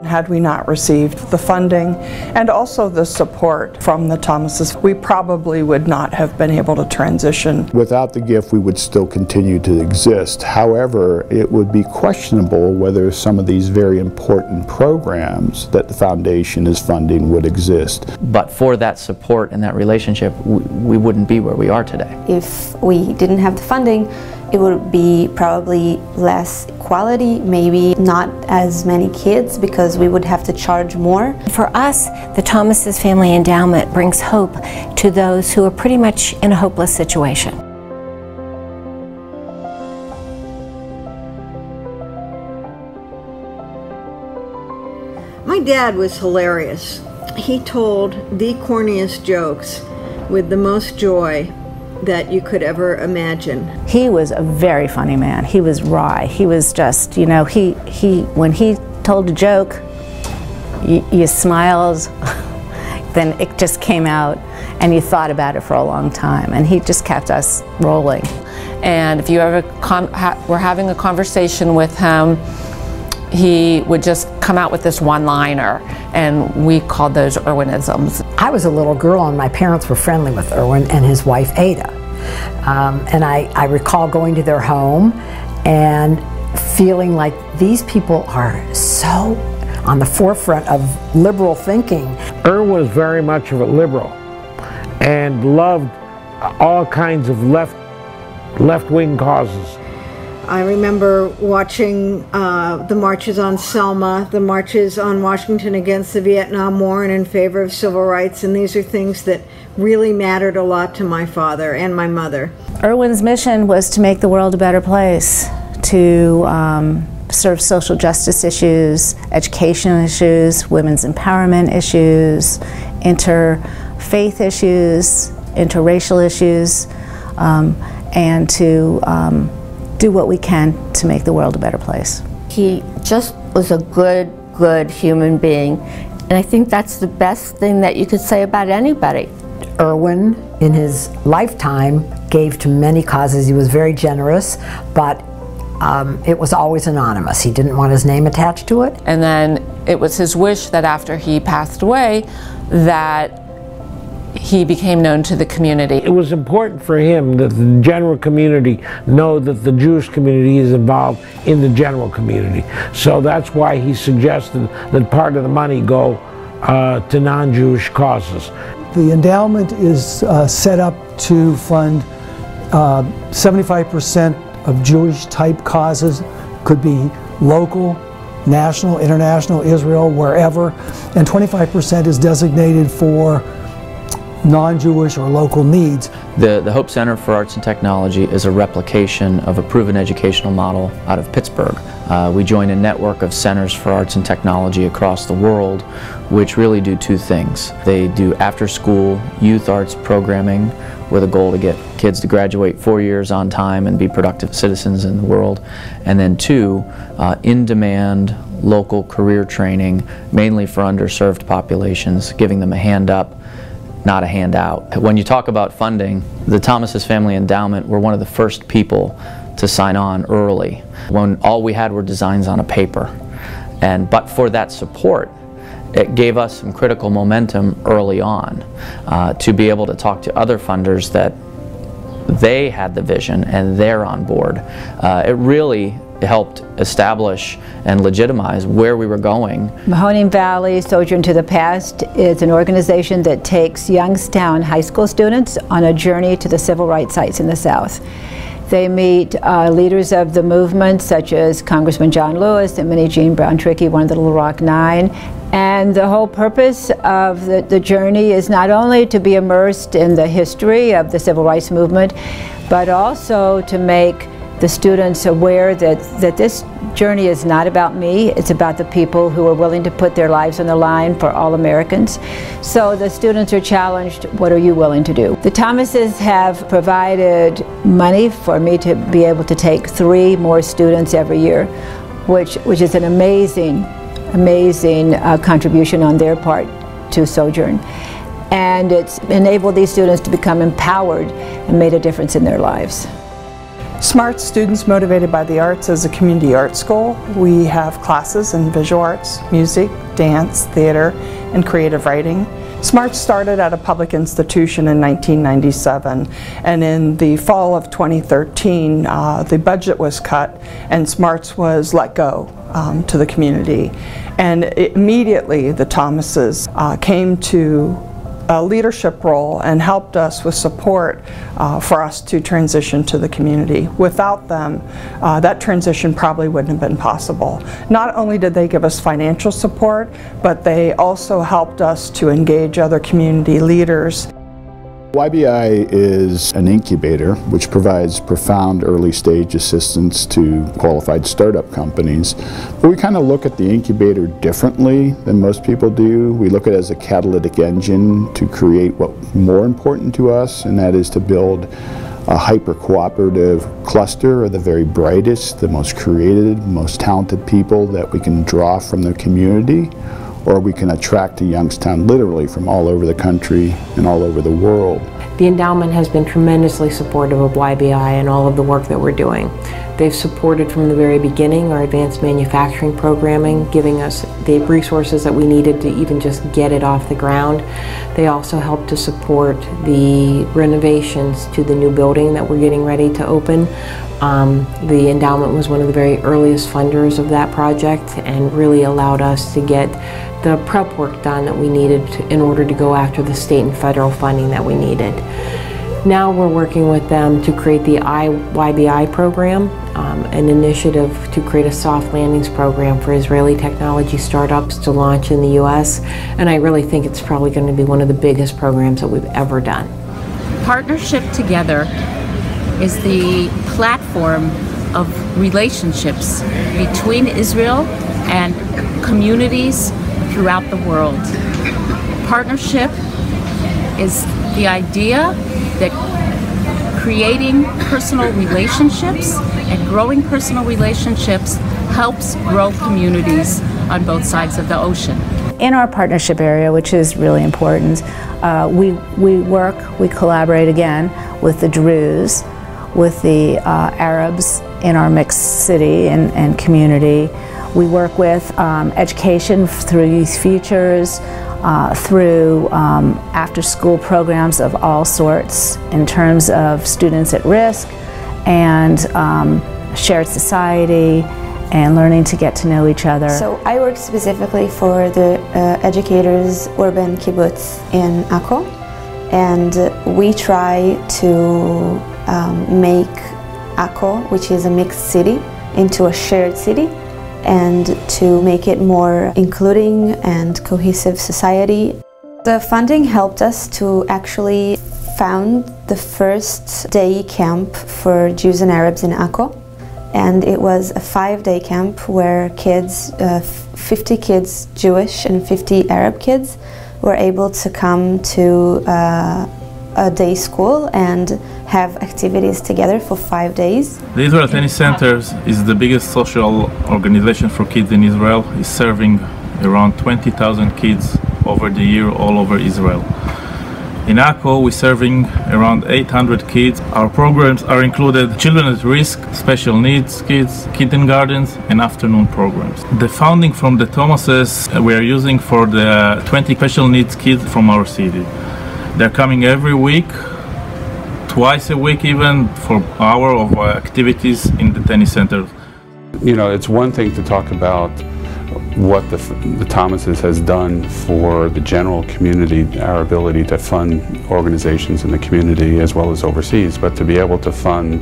Had we not received the funding and also the support from the Thomases, we probably would not have been able to transition. Without the gift, we would still continue to exist. However, it would be questionable whether some of these very important programs that the foundation is funding would exist. But for that support and that relationship, we wouldn't be where we are today. If we didn't have the funding, it would be probably less quality, maybe not as many kids because we would have to charge more. For us, the Thomases Family Endowment brings hope to those who are pretty much in a hopeless situation. My dad was hilarious. He told the corniest jokes with the most joy that you could ever imagine. He was a very funny man. He was wry. He was just, you know, when he told a joke, you smiled, then it just came out and you thought about it for a long time, and he just kept us rolling. And if you ever were having a conversation with him, he would just come out with this one-liner, and we called those Irwinisms. I was a little girl and my parents were friendly with Irwin and his wife Ada. And I recall going to their home and feeling like these people are so on the forefront of liberal thinking. Irwin was very much of a liberal and loved all kinds of left-wing causes. I remember watching the marches on Selma, the marches on Washington against the Vietnam War and in favor of civil rights, and these are things that really mattered a lot to my father and my mother. Irwin's mission was to make the world a better place, to serve social justice issues, education issues, women's empowerment issues, interfaith issues, interracial issues, and to do what we can to make the world a better place. He just was a good human being, and I think that's the best thing that you could say about anybody. Irwin, in his lifetime, gave to many causes. He was very generous, but it was always anonymous. He didn't want his name attached to it. And then it was his wish that after he passed away, that he became known to the community. It was important for him that the general community know that the Jewish community is involved in the general community. So that's why he suggested that part of the money go to non-Jewish causes. The endowment is set up to fund 75% of Jewish-type causes. Could be local, national, international, Israel, wherever, and 25% is designated for non-Jewish or local needs. The Hope Center for Arts and Technology is a replication of a proven educational model out of Pittsburgh. We join a network of centers for arts and technology across the world, which really do two things. They do after-school youth arts programming with a goal to get kids to graduate 4 years on time and be productive citizens in the world. And then two, in-demand local career training, mainly for underserved populations, giving them a hand up, not a handout. When you talk about funding, the Thomases Family Endowment were one of the first people to sign on early, when all we had were designs on a paper. But for that support, it gave us some critical momentum early on to be able to talk to other funders that they had the vision and they're on board. It really helped establish and legitimize where we were going. Mahoning Valley Sojourn to the Past is an organization that takes Youngstown high school students on a journey to the civil rights sites in the South. They meet leaders of the movement such as Congressman John Lewis and Minnie Jean Brown Trickey, one of the Little Rock Nine. And the whole purpose of the journey is not only to be immersed in the history of the civil rights movement, but also to make the students aware that this journey is not about me, it's about the people who are willing to put their lives on the line for all Americans. So the students are challenged, what are you willing to do? The Thomases have provided money for me to be able to take 3 more students every year, which is an amazing contribution on their part to Sojourn. And it's enabled these students to become empowered and made a difference in their lives. Smart Students Motivated by the Arts is a community art school. We have classes in visual arts, music, dance, theater, and creative writing. SMART started at a public institution in 1997, and in the fall of 2013 the budget was cut and SMARTS was let go to the community. And immediately the Thomases came to a leadership role and helped us with support for us to transition to the community. Without them, that transition probably wouldn't have been possible. Not only did they give us financial support, but they also helped us to engage other community leaders. YBI is an incubator which provides profound early stage assistance to qualified startup companies. But we kind of look at the incubator differently than most people do. We look at it as a catalytic engine to create what's more important to us, and that is to build a hyper-cooperative cluster of the very brightest, the most creative, most talented people that we can draw from the community, or we can attract to Youngstown literally from all over the country and all over the world. The endowment has been tremendously supportive of YBI and all of the work that we're doing. They've supported from the very beginning our advanced manufacturing programming, giving us the resources that we needed to even just get it off the ground. They also helped to support the renovations to the new building that we're getting ready to open. The endowment was one of the very earliest funders of that project and really allowed us to get the prep work done that we needed in order to go after the state and federal funding that we needed. Now we're working with them to create the YBI program, an initiative to create a soft landings program for Israeli technology startups to launch in the U.S. And I really think it's probably going to be one of the biggest programs that we've ever done. Partnership Together is the platform of relationships between Israel and communities throughout the world. Partnership is the idea that creating personal relationships and growing personal relationships helps grow communities on both sides of the ocean. In our partnership area, which is really important, we collaborate again with the Druze, with the Arabs in our mixed city and community. We work with education through Youth Futures, through after-school programs of all sorts in terms of students at risk and shared society and learning to get to know each other. So I work specifically for the Educators Urban Kibbutz in Akko, and we try to make Akko, which is a mixed city, into a shared city, and to make it more including and cohesive society. The funding helped us to actually found the first day camp for Jews and Arabs in Akko, and it was a 5-day camp where kids, 50 kids Jewish and 50 Arab kids, were able to come to a day school and have activities together for 5 days. The Israel Tennis Center is the biggest social organization for kids in Israel. It's serving around 20,000 kids over the year all over Israel. In Akko, we're serving around 800 kids. Our programs are included children at risk, special needs kids, kindergartens, and afternoon programs. The funding from the Thomases we are using for the 20 special needs kids from our city. They're coming every week, twice a week even, for an hour of activities in the tennis center. You know, it's one thing to talk about what the Thomases has done for the general community, our ability to fund organizations in the community as well as overseas, but to be able to fund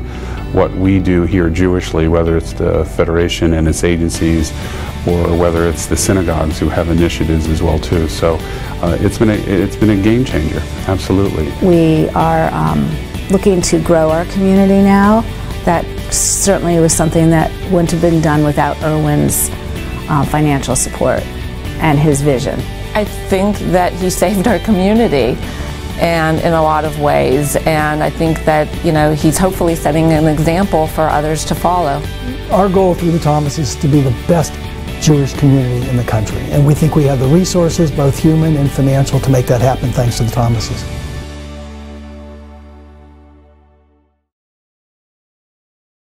what we do here Jewishly, whether it's the Federation and its agencies or whether it's the synagogues who have initiatives as well too. So it's been a game changer, absolutely. We are looking to grow our community now. That certainly was something that wouldn't have been done without Erwin's financial support and his vision. I think that he saved our community and in a lot of ways, and I think that, you know, he's hopefully setting an example for others to follow. Our goal through the Thomases is to be the best Jewish community in the country, and we think we have the resources, both human and financial, to make that happen thanks to the Thomases.